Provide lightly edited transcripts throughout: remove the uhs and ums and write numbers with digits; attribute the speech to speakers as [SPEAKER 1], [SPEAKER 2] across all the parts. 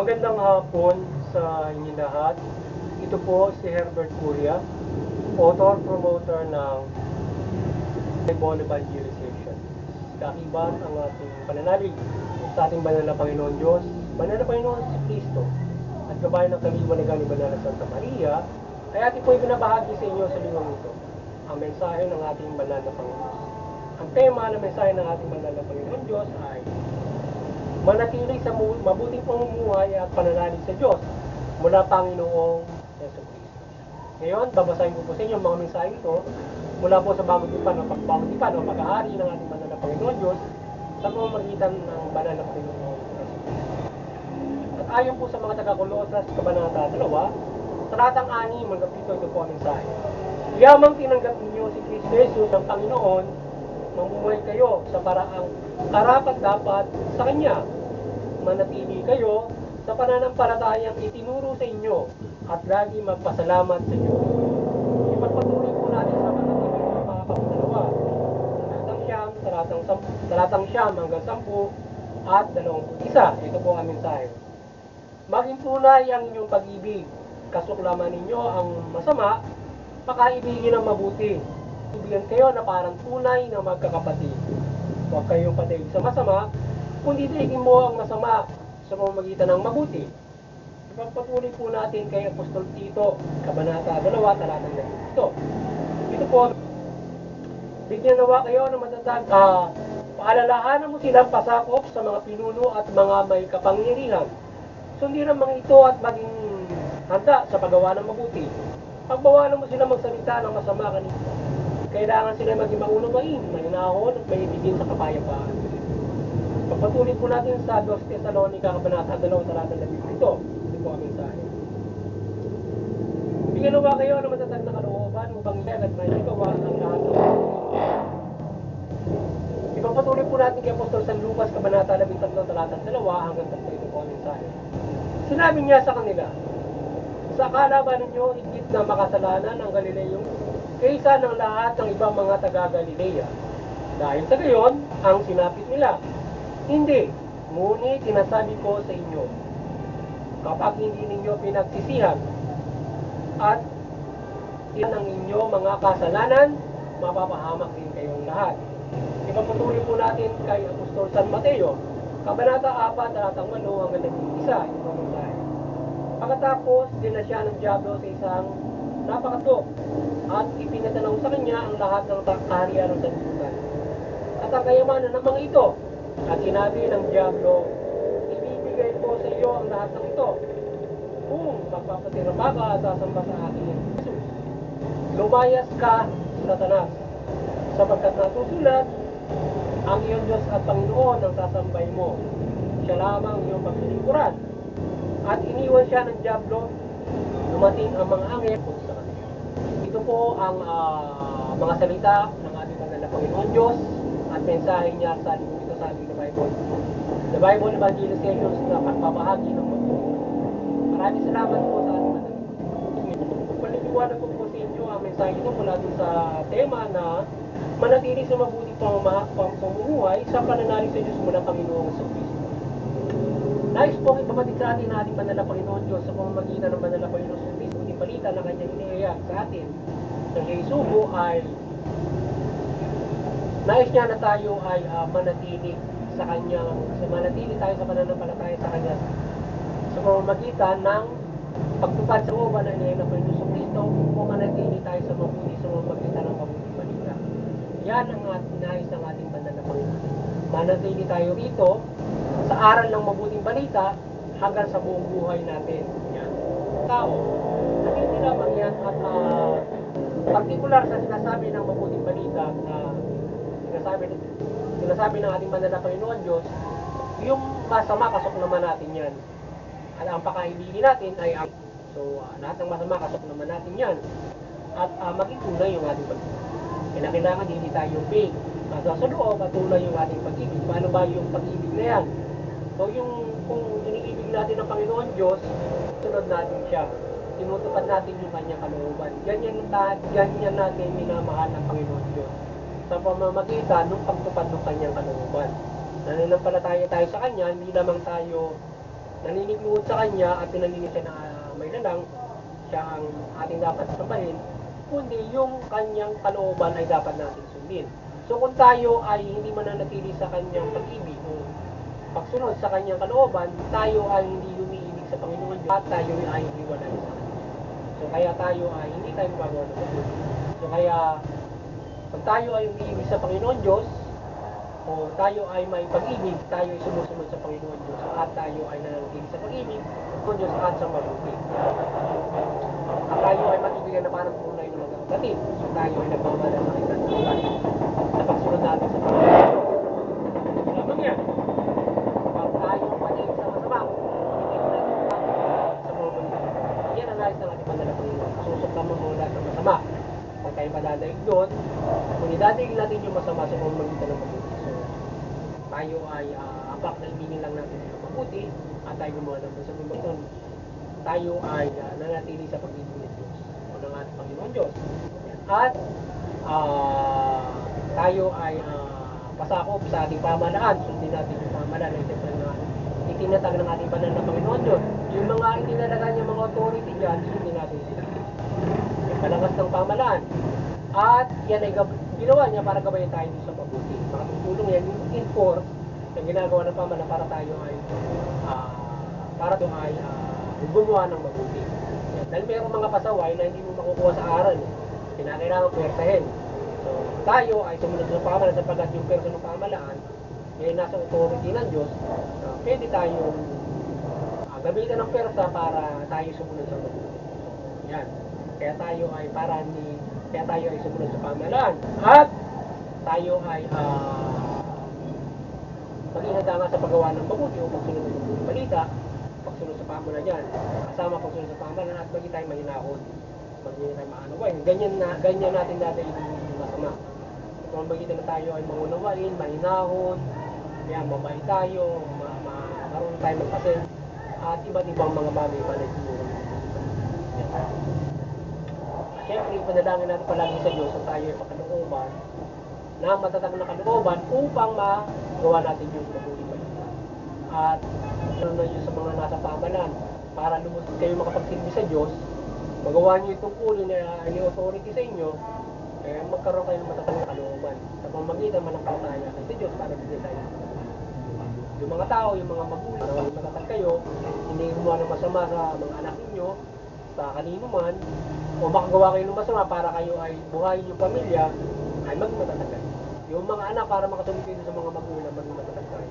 [SPEAKER 1] Magandang hapon sa inyo lahat. Ito po si Herbert Curia, author, promoter ng Bible Evangelization. Kakibat ang ating pananalig sa ating banal na Panginoon Diyos, banal na Panginoon si Kristo, at gabay ng kaliwanagan ni Banal na Santa Maria, ay ating po ibinabahagi sa inyo sa linggong ito, ang mensahe ng ating banal na Panginoon. Ang tema ng mensahe ng ating banal na Panginoon Diyos ay manatili sa mabuting pamumuhay at pananalig sa Diyos mula Panginoong Yesu Cristo. Ngayon, babasahin ko po sa inyo ang mga mensahe ito mula po sa bagong tipan o pag-ahari ng ating banal na Panginoon Diyos sa pamamagitan ng banal na Panginoon Yesu Cristo. At ayon po sa mga taga-Kolosas, Kabanata 2, talatang 6 hanggang 7, ito po ang mensahe. Yamang tinanggap ninyo si Kristo Jesus ang Panginoon, mamumuhay kayo sa paraang karapat-dapat sa Kanya. Manatili kayo sa pananampalatayang itinuro sa inyo at lagi magpasalamat sa Diyos. Ipagpatuloy po natin sa manatili ng mga kapitalawa. Talatang siyam hanggang 10 at 21. Ito po ang mensahe. Maging tunay ang inyong pag-ibig. Kasuklaman ninyo ang masama, pakaibigin ang mabuti. Ibigyan kayo na parang tunay na magkakapatid. Huwag kayong pataig sa masama, kundi daigin mo ang masama sa pamamagitan ng mabuti. Ipagpatuloy po natin kay Apostol Tito, Kabanata 2, talatang 7. Ito po, bigyan nawa kayo ng matatag, paalalahanan mo silang pasakop sa mga pinuno at mga may kapangyarihan. Sundin ang mga ito at maging handa sa paggawa ng mabuti. Pagbawalan mo sila magsalita ng masama kanina. Kailangan sila maging maunumain, mahinahon at maibigin sa kapayapaan. Pagpatuloy po natin sa 2 Thessalonica, Kabanata 2, talatang 17. Ito po ang mensahe. Bigyan nawa kayo ng matatag na kalooban upang iyan at maisigawa ang lahat ng mga. Ipagpatuloy po natin kay Apostol San Lucas, Kabanata 13, talatang 2 hanggang 3. Ito po ang mensahe. Sinabi niya sa kanila, sa kalaban ninyo, higit na makasalanan ang Galileyong kaysa ng lahat ng ibang mga taga-Galilea. Dahil sa gayon, ang sinapit nila, hindi, ngunit sinasabi ko sa inyo, kapag hindi ninyo pinagsisihan at iyan ang inyo mga kasalanan, mapapahamak din kayong lahat. Ipagpatuloy po natin kay Apostol San Mateo, Kabanata 4, talatang 8 hanggang 11. Ito ang mensahe. Pagkatapos, dinasya ng Diablo sa isang napakatok at ipinatanaw sa kanya ang lahat ng kaharian ng sanlibutan at ang kayamanan ng mga ito. At sinabi ng Diablo, ibibigay ko sa iyo ang lahat ng ito kung magpapatira pa ka at sasamba sa akin. Jesus, lumayas ka, Satanas, sapagkat natusulat, ang iyong Diyos at Panginoon ang sasambay mo. Siya lamang iyong paglilingkuran. At iniwan siya ng Diablo, dumating ang mga anghel sa kanya. Ito po ang mga salita ng ating banal na Panginoon Diyos at mensahe niya sa ito sa ating Bible. The Bible Evangelization na pagpapahagi ng mabuti. Maraming salamat po sa ating banal. Paliliwanag ko po sa inyo ang mensahe ito mula dun sa tema na manatili sa mabuti pamumuhay sa pananalig sa Diyos mula Panginoong Kristo. Nais po ipabatid sa atin na ating banal na Panginoon Diyos sa pamamagitan ng banal na Panginoon sa Kristo. Ang balita na kanyang inihayag sa atin ng Isugo ay nais niya na tayo ay manatili sa kanyang, manatili tayo sa pananampalataya sa kanya sa pamamagitan ng pagtupad sa uban na inihayag ng Panginoon sa Kristo o manatili tayo sa mabuti sa pamamagitan ng mabuting balita. Yan ang nais ng ating banal na Panginoon. Manatili tayo rito sa aral ng mabuting balita hanggang sa buong buhay natin. Yan. Tao, hindi lamang yan at partikular sa sinasabi ng mabuting balita na sinasabi ng ating banal na Panginoon Diyos, yung masama kasok naman natin yan. At ang pakaibigin natin ay lahat ng masama kasok naman natin yan. At maging tunay yung ating pag-ibig. Kailangan hindi tayo fake. Sa loob, patuloy yung ating pag-ibig. Paano ba yung pag-ibig na yan? So kung iniibig natin ang Panginoon Diyos, sunod natin siya. Tinutupad natin yung kanyang kalooban. Ganyan natin minamahal ang Panginoon Diyos. Sa pamamagitan ng pagtupad ng kanyang kalooban. Nananampalataya tayo sa kanya, hindi lamang tayo naninigluhod sa Kanya at pinaningin siya na may lalang, siya ang ating dapat sambahin, kundi yung Kanyang kalooban ay dapat natin sundin. So kung tayo ay hindi mananatili sa Kanyang pag-ibig o pagsunod sa Kanyang kalooban, tayo ay hindi umiibig sa Panginoon Diyos at tayo ay hiwalay sa Kanya. So kaya tayo ay hindi tayo magagawa ng mabuti. So kaya pag tayo ay umiibig sa Panginoon Diyos, o tayo ay may pag-ibig, tayo ay sumusunod sa Panginoon Diyos at tayo ay nananatili sa pag-ibig ng Diyos at sa mabuti. At tayo ay matibigyan na parang tunay na magkakapatid. So tayo ay nagmamahal sa isa't isa sa pagsunod natin sa Panginoon. Lamang yan. Pag tayo panig sa masama, hindi ko natin sa mabuti. Yan ang nais ng ating banal na Panginoon. Susuklan mo muna sa masama. Pag tayo padadaig doon, kung idadaig natin yung masama sa pamamagitan ng mabuti. Tayo ay apak na ibigin lang natin sa mabuti at tayo gumawa ng sa mabuti. Tayo ay nanatili sa pag-ibig ng Diyos o ng ating Panginoon Diyos. At tayo ay pasakop sa ating pamahalaan. Sundin natin yung pamahalaan na itinatag ng ating banal na Panginoon Diyos. Yung mga itinalaga niya mga authority dyan, sundin natin sila. Yung palakas ng pamahalaan. At yan ay ginawa niya para gabayan tayo sa mabuti. Makatutulong yan yung enforce yung ginagawa ng pamahalaan para tayo ay gumawa ng mabuti. Yan. Dahil mayroong mga pasaway na hindi mo makukuha sa aral. Kinakailangan pwersahin. So tayo ay sumunod sa pamahalaan sapagkat yung person ng pamahalaan ay nasa authority ng Diyos. Pwede tayong gamitan ng pwersa para tayo sumunod sa mabuti. Yan. Kaya tayo ay sumunod sa pamahalaan. At tayo ay mag-ihanda nga sa paggawa ng mabuti o pagsunod ng mabuting balita, pagsunod sa pamahalaan dyan, kasama pagsunod sa pamahalaan at maging tayo mahinahon, maging tayo maanuwain. Ganyan natin dati yung masama. Kung magitan na tayo ay mangunawain, mahinahon, yan, mabait tayo, marunong tayo magpasen, at iba't ibang mga bagay pa na siguro. Siyempre, ipanalangin natin palagi sa Diyos at tayo ay pakalooban na matatag na kalooban upang magawa natin yung mabuting balita. At sunod nyo sa mga nasa pamahalaan para lumusot kayo makapagsilbi sa Diyos, magawa nyo itong tungkulin na ini-authority sa inyo, magkaroon kayo ng matatag na kalooban. Sa pamamagitan manampalataya kayo sa Diyos para bigyan tayo. Yung mga tao, yung mga magulang, para matatag kayo, hindi gumawa ng masama sa mga anak ninyo, sa kanino man, o makagawa kayo ng masama para kayo ay buhayin yung pamilya, ay maging matatag kayo. Yung mga anak para makasunod kayo sa mga magulang, maging matatag kayo.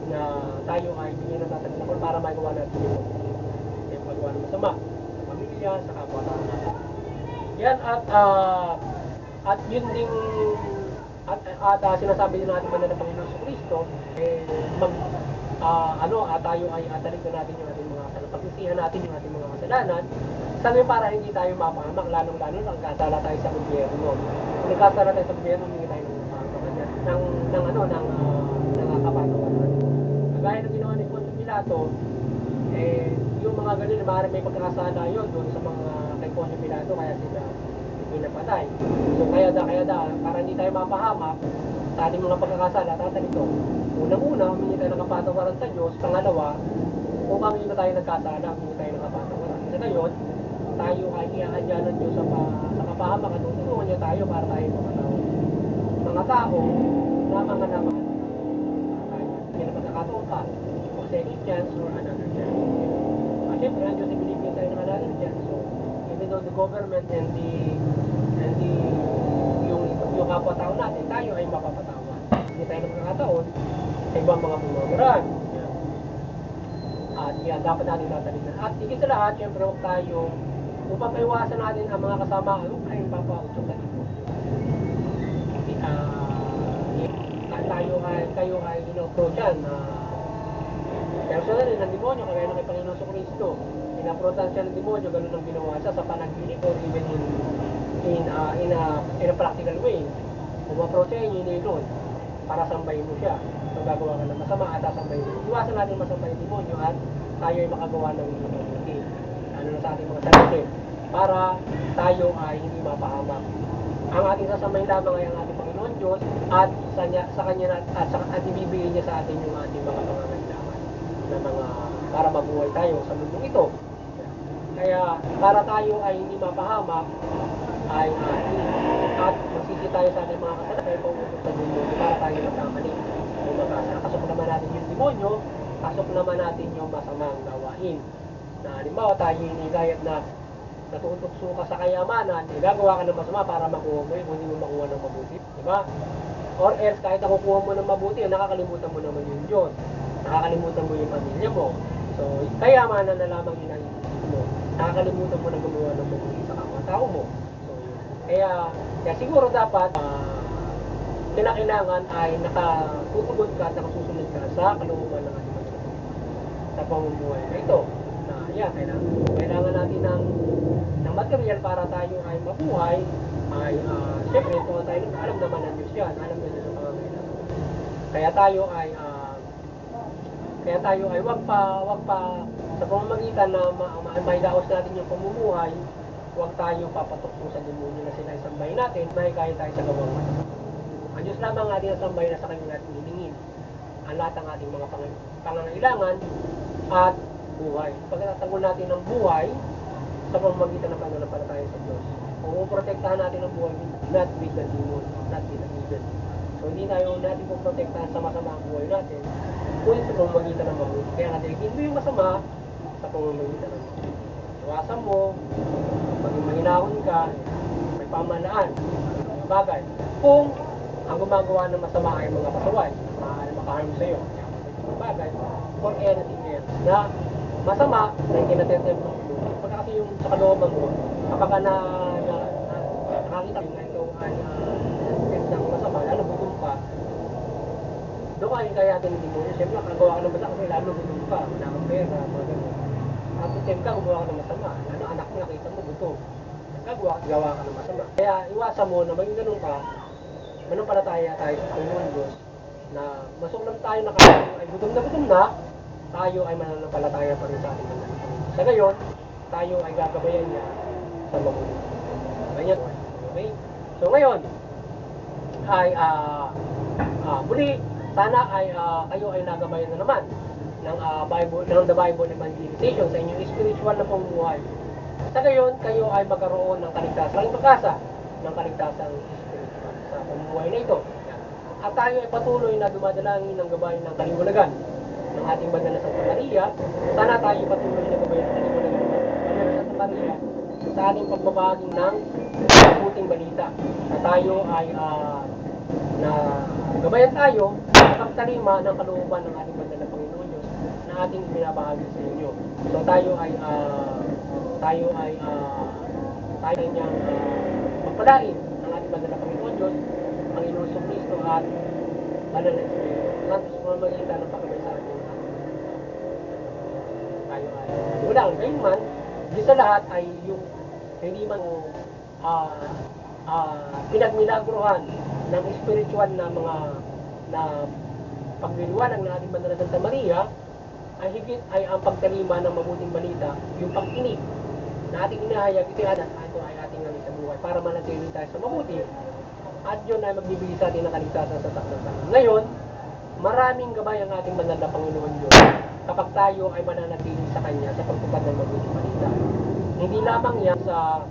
[SPEAKER 1] Na tayo ay bigyan ng matatag na para magawa natin yung magawa ng masama sa pamilya, sa kapwa-tao natin. Yan at yun ding sinasabi din natin man ng Panginoon sa Kristo, tayo ay ataligtan natin yung ating mga pagsisihan natin yung ating mga kasalanan. Sa ngayon para hindi tayo mapahamak, lalong-lalo na nagkasala tayo sa gobyerno. Kung nagkasala tayo sa gobyerno, hindi tayo ng kapatawaran. Kagaya ng ginawa ni Poncio Pilato, yung mga ganun, maaaring may pagkakasala yun doon sa mga kay Poncio Pilato, kaya sila pinapatay. So kaya para hindi tayo mapahamak sa ating mga pagkakasala, tatanito. Unang-una, humingi tayo ng kapatawaran sa Diyos. Pangalawa, upang hindi tayo nagkasala, humingi tayo ng kapatawaran. Sa ngayon, tayo ay iahadya ng Diyos sa kapahamak at tutulungan niya tayo para tayo makatawag. Mga tao na mga naman, hindi na pagkakataon pa, o second chance or another chance. At syempre, ang Diyos ay binibigyan tayo ng another chance. So, even though the government and yung kapwa-tao natin, tayo ay mapapatawad. Hindi tayo ng pagkakataon sa ibang mga pamamaraan. At yan, dapat natin tatalinan. At higit sa lahat, syempre, huwag tayo, upang maiwasan natin ang mga kasama, huwag tayong papautsok na ito. Kayo ay in-approach yan. Personally, ng demonyo, kagaya ng kay Panginoon sa Kristo, in-approachan siya ng demonyo, ganun ang ginawa siya sa panaginip or even in a practical way. Kung approach siya, yun para sambahin mo siya. So gagawa ka ng masama at sasambahin mo. Iwasan natin masambahin yung demonyo at tayo ay makagawa ng mabuti. Ano na sa ating mga sarili. Para tayo ay hindi mapahamak. Ang ating sasambahin lamang ay ang ating Panginoon Diyos at sa kanya at ibibigay niya sa atin yung ating mga pangangailangan. na mga para mabuhay tayo sa mundong ito. Kaya para tayo ay hindi mapahamak ay at magsisi tayo sa ating mga kasalanan kaya pauusap sa mundo para tayo magkamali. Kasok naman natin yung demonyo, kasok naman natin yung masamang gawain. Na halimbawa tayo hinigayat na natutukso ka sa kayamanan, gagawa ka ng masama para makuha mo yun, hindi mo makuha ng mabuti. Diba? Or else, kahit nakukuha mo ng mabuti, nakakalimutan mo naman yung Diyos. Nakakalimutan mo yung pamilya mo. So, kayamanan na lamang yun ang inisip mo. Nakakalimutan mo na gumawa ng mabuti sa kapwa-tao mo. So, yun. Kaya siguro dapat, kinakailangan ay nakatutugon ka at nakasusunod ka sa kalooban ng ating mga sa pamumuhay na ito. Na, yan, kailangan natin ng material para tayo ay mabuhay, ay siyempre ito tayo alam naman ng Diyos yan, alam na Diyos ang pangangailangan. Kaya tayo ay wag pa sa pamamagitan na maidaos natin yung pamumuhay, wag tayo papatok sa demonyo na sila isambay natin, mahikaya tayo sa gawang masama. Ang Diyos lamang ating nasambay na sa kanya natin hilingin ang lahat ng ating mga pangangailangan at buhay. Pagkatatanggol natin ng buhay sa pamamagitan ng pananampalataya sa Diyos. Kung protektahan natin ang buhay, not with the demon, not with the evil. So hindi natin kung protektahan sa masama ang buhay natin, kung sa pamamagitan ng mabuti. Kaya natin, hindi yung masama sa pamamagitan ng mabuti. Iwasan mo, maging mahinahon ka, may pamahalaan, mga bagay. Kung ang gumagawa ng masama ay mga pasaway, makaharm sa iyo, mga bagay, or anything else na masama na kinatempt mo. Pagka kasi yung sa kalooban mo, kapag nakakita mo na ikaw ay tempt ng masama, lalo gutom ka, doon ka yung kaya hindi mo. Siyempre, nakagawa ka ng masama kasi lalo gutom ka, wala kang pera, mga ganun. At tempt ka, gumawa ka ng masama. Lalo anak mo, nakita mo, gutom. Gawa ka ng masama. Kaya iwasan mo na maging ganun ka, manampalataya tayo sa Panginoon Diyos na masuklam tayo na kaya ay gutom na, tayo ay mananampalataya pa rin sa ating mga Panginoon. Sa gayon, tayo ay gagabayan niya sa mabuti. Ganyan. Okay? So ngayon, ay muli, sana ay kayo ay nagabayan na naman ng The Bible Evangelization sa inyong spiritual na pamumuhay. Sa gayon, kayo ay magkaroon ng kaligtasan, pag-asa ng kaligtasang spiritual sa pamumuhay na ito. At tayo ay patuloy na dumadalangin ng gabayan ng kaliwanagan ng ating banal na Santa Maria. Sana tayo patuloy na gabayan ng kaliwanagan ng banal na Santa Maria sa ating pagbabahagi ng mabuting balita. Na tayo ay na gabayan tayo sa pagtalima ng kalooban ng ating banal na Panginoon Diyos na ating ibinabahagi sa inyo. So tayo ay niyang magpalain ng ating banal na Panginoon Diyos, Panginoon Kristo at banal na Espiritu. At sa pamamagitan ng pagkabay sa ating tayo ay ulang. Ngayon man, di sa lahat ay yung hindi man pinagmilagruhan ng spiritual na mga na pagliliwanag ng ating banal na Santa Maria ay higit ay ang pagtalima ng mabuting balita, yung pagkinig na ating inahayag, ito ay ating namin sa buhay para manatili tayo sa mabuti at yun ay magbibigay sa atin ng kaligtasan sa takdang tanong. Ngayon, maraming gabay ang ating banal na Panginoon Diyos kapag tayo ay mananatili sa Kanya sa pagtupad ng mabuting balita. Hindi lamang yan sa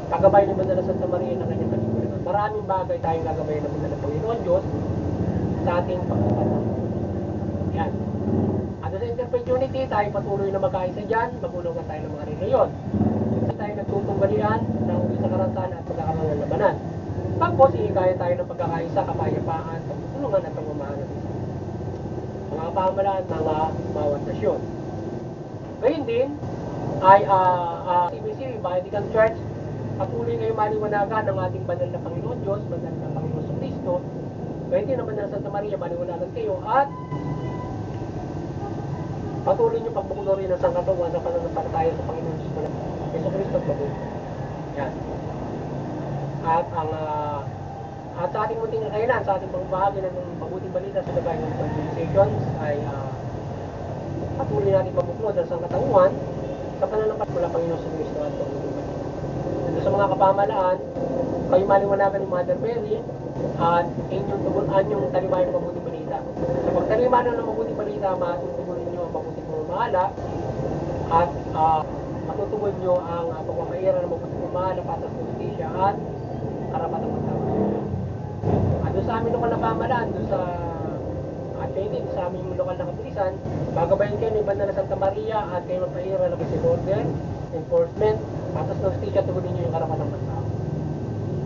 [SPEAKER 1] paggabay ng banal na Santa Maria ng kanyang kaliwanagan. Maraming bagay tayong gagabay ng banal na Panginoon Diyos sa ating pagtupad. Yan. At sa Interfaith Unity, tayo patuloy na magkaisa dyan, magulungan tayo ng mga reliyon. Kasi tayo nagtutunggalian ng isang karantahan at pagkakaroon ng labanan. Pagpos, ihikaya tayo ng pagkakaisa, kapayapaan, pagtutulungan at pagmamahalan. Mga pamahalaan, mga bawat nasyon. Gayun din, ay CBC, Vatican Church, patuloy ngayong maliwanagan ng ating banal na Panginoon Diyos, banal na Panginoon Kristo. Gayun din naman ng Santa Maria, maliwanagan kayo at patuloy nyo pagbukulorin ng sangkatawan sa pananampalataya sa Panginoon Diyos na Yesu Cristo at mabuti. Yan. At sa ating munting kailan, sa ating pagbahagi ng mabuting balita sa Divine Evangelizations ay patuloy natin pagbuklod ng sangkatawan sa pananampalataya mula Panginoon sa Cristo at mabuting balita. Sa mga kapamalaan, kayo maliwanagan ni Mother Mary at inyong tugunan yung talimayan ng mabuting balita. Sa pagtalimanan ng mabuting balita, matutugunin nyo mabuting pamamahala at matutugon nyo ang pagpapaira ng mabuting pamamahala, patas ng justisya at karapatang magtao. At doon sa aming lokal na pamahalaan, doon sa at kayo din sa aming lokal na kapulisan, magabayan kayo ng Banda ng Santa Maria at kayo magpaira ng civil order, enforcement, patas ng justisya, tugunin nyo yung karapatang magtao.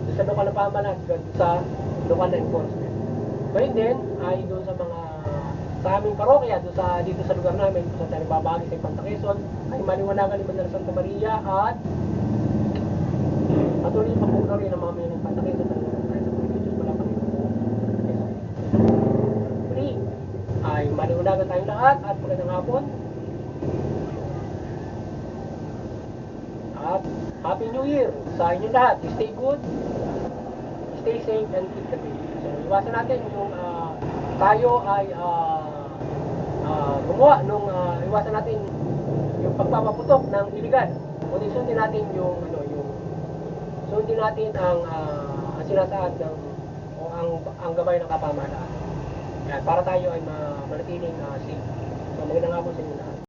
[SPEAKER 1] Doon sa lokal na pamahalaan, doon sa lokal na enforcement. Ngayon din ay doon sa mga sa aming parokya, doon sa dito sa lugar namin, kung saan tayo babagi sa Infanta Quezon, ay maliwanagan ni Banda ng Santa Maria at patuloy yung pagpuno rin ng mga may Infanta Quezon sa lugar tayo sa Pilipinas. Wala kami muli ay maliwanagan tayong lahat at magandang hapon at Happy New Year sa inyong lahat. Stay good, stay safe, and keep the faith. So, iwasan natin yung tayo ay gumawa nung iwasan natin yung pagpapaputok ng iligal. Kundi sundin natin yung sundin natin ang sinasaad ng o ang gabay ng kapamahalaan. Yan, para tayo ay manatiling safe. So magandang hapon sa inyo lahat.